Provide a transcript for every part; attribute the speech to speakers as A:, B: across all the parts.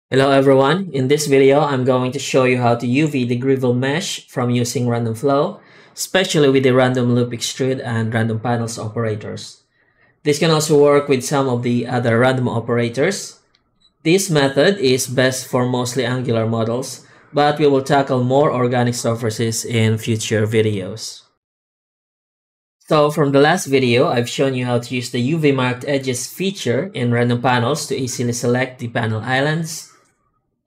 A: Hello everyone, in this video I'm going to show you how to UV the Greeble mesh from using random flow, especially with the random loop extrude and random panels operators. This can also work with some of the other random operators. This method is best for mostly angular models, but we will tackle more organic surfaces in future videos. So from the last video, I've shown you how to use the UV marked edges feature in random panels to easily select the panel islands.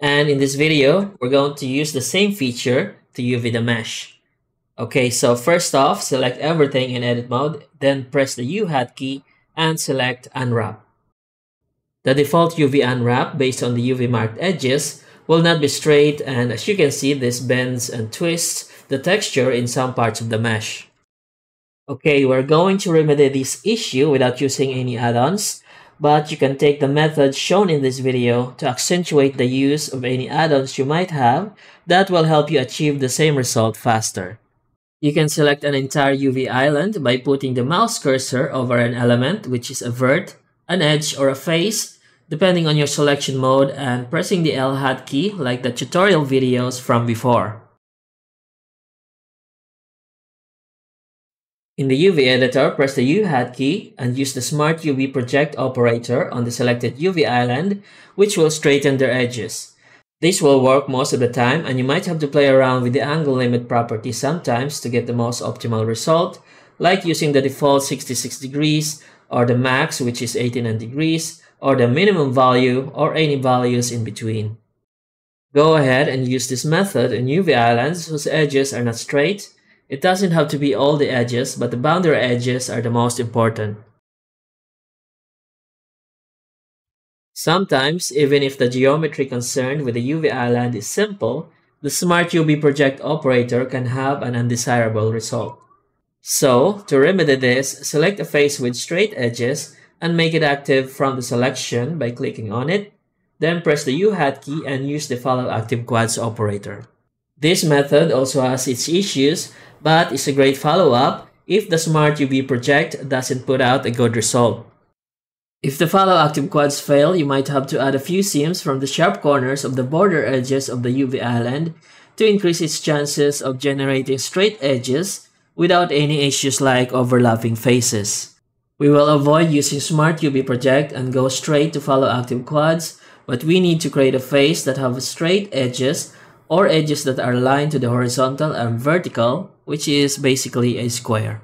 A: And in this video, we're going to use the same feature to UV the mesh. Okay, so first off, select everything in edit mode, then press the U hat key and select unwrap. The default UV unwrap based on the UV marked edges will not be straight, and as you can see, this bends and twists the texture in some parts of the mesh. Okay, we're going to remedy this issue without using any add-ons, but you can take the method shown in this video to accentuate the use of any add-ons you might have that will help you achieve the same result faster. You can select an entire UV island by putting the mouse cursor over an element, which is a vert, an edge, or a face, depending on your selection mode, and pressing the L hat key like the tutorial videos from before. In the UV editor, press the U hat key and use the Smart UV Project operator on the selected UV island, which will straighten their edges. This will work most of the time, and you might have to play around with the angle limit property sometimes to get the most optimal result, like using the default 66 degrees, or the max, which is 89 degrees, or the minimum value, or any values in between. Go ahead and use this method in UV islands whose edges are not straight. It doesn't have to be all the edges, but the boundary edges are the most important. Sometimes, even if the geometry concerned with the UV island is simple, the Smart UV Project operator can have an undesirable result. So, to remedy this, select a face with straight edges and make it active from the selection by clicking on it. Then press the U hat key and use the Follow Active Quads operator. This method also has its issues, but is a great follow-up if the Smart UV Project doesn't put out a good result. If the Follow Active Quads fail, you might have to add a few seams from the sharp corners of the border edges of the UV island to increase its chances of generating straight edges without any issues like overlapping faces. We will avoid using Smart UV Project and go straight to Follow Active Quads, but we need to create a face that have straight edges or edges that are aligned to the horizontal and vertical, which is basically a square.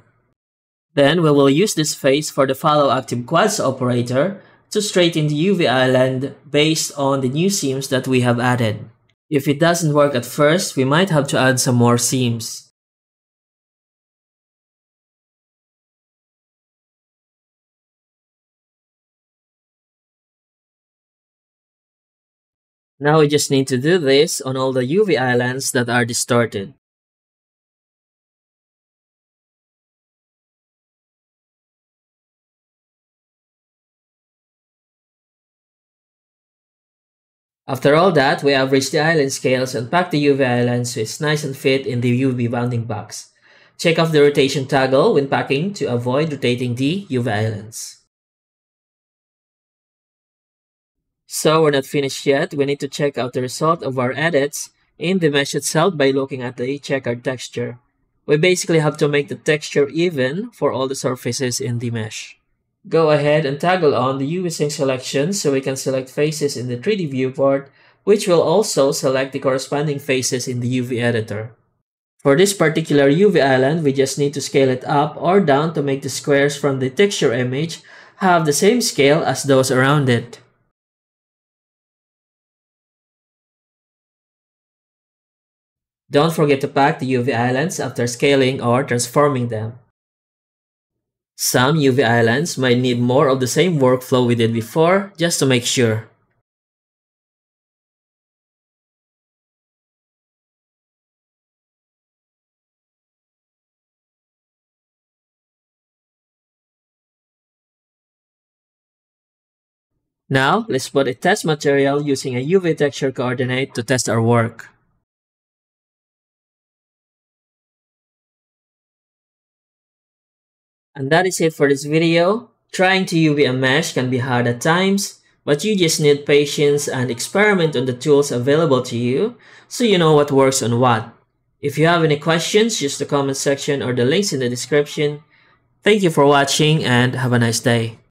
A: Then we will use this face for the Follow Active Quads operator to straighten the UV island based on the new seams that we have added. If it doesn't work at first, we might have to add some more seams. Now we just need to do this on all the UV islands that are distorted. After all that, we average the island scales and pack the UV islands so it's nice and fit in the UV bounding box. Check off the rotation toggle when packing to avoid rotating the UV islands. So we're not finished yet. We need to check out the result of our edits in the mesh itself by looking at the checkered texture. We basically have to make the texture even for all the surfaces in the mesh. Go ahead and toggle on the UV sync selection so we can select faces in the 3D viewport, which will also select the corresponding faces in the UV editor. For this particular UV island, we just need to scale it up or down to make the squares from the texture image have the same scale as those around it. Don't forget to pack the UV islands after scaling or transforming them. Some UV islands might need more of the same workflow we did before, just to make sure. Now, let's put a test material using a UV texture coordinate to test our work. And that is it for this video. Trying to UV a mesh can be hard at times, But you just need patience and experiment on the tools available to you so you know what works on what. If you have any questions, use the comment section or the links in the description. Thank you for watching and have a nice day.